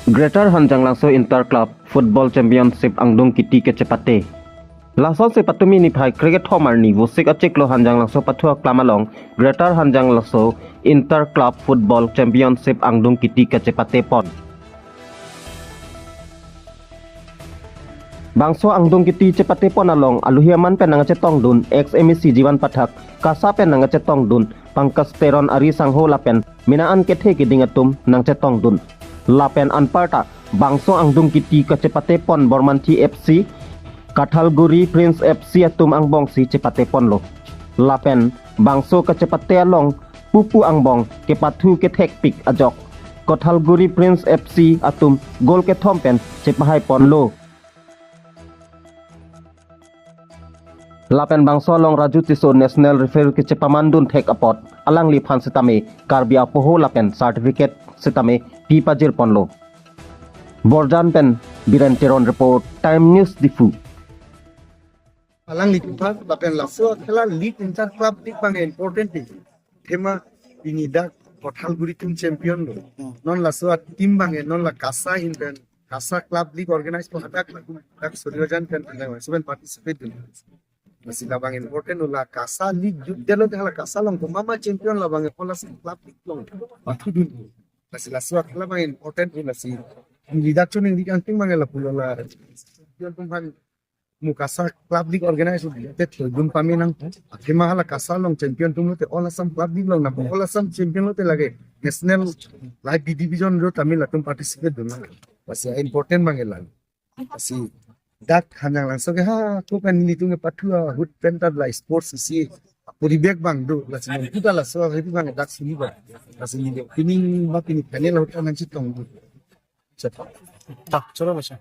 Greater Hanjanglangso Inter Club Football Championship angdung kiti kachipate. Lasol se patumi ni phai cricket thomar ni vosik achiklo Hanjanglangso pathua klamalong Greater Hanjanglangso Inter Club Football Championship angdung kiti kachipate pon. Bangso angdung kiti cepate pon along aluhiaman penang cetong dun ex MEC Jiwan Pathak kasa penang cetong dun pangkas teron ari sangho lapen minaan kethe kidingatum nang cetong dun lapen anparta bangso angdung kiti kachipate pon Bormanti FC Kathalguri Prince FC atum angbong si cepate pon lo lapen bangso kachipate along pupu angbong kepathu kethek pik ajok Kathalguri Prince FC atum gol kethompen cepahai pon lo lapen bangso long raju tiso national referee ke cepamandun thek apot alang li phan setame karbi apoho lapen certificate setame pipajir ponlo borjan pen biren teron report time news difu alang li phan lapen laso khela league inter club dik bang important thema ini dak Kathalguri team champion lo non laso team bang non la kasa in pen kasa club league organize ko hatak dak suryojan pen seven participate masih labang important ulah kasa league judelo hala kasa long mama champion labang pola club league long patu dun masih laswa labang important ulah si redaction ni anting bang la pula champion pun mu kasa club league organize tet dun pami nang akima hala kasa long champion tum te all assam club league long na all assam champion lo te lage national live division ro tamil atum participate dun masih important bang la masih dak Hanjanglangso ke ha ko kan ni tunge pathua hut pentar la sports si puribek bang do la sin kita la so hebi bang dak sini ba la sini de kini ma kini panel hut nan chitong cepat tak cholo basa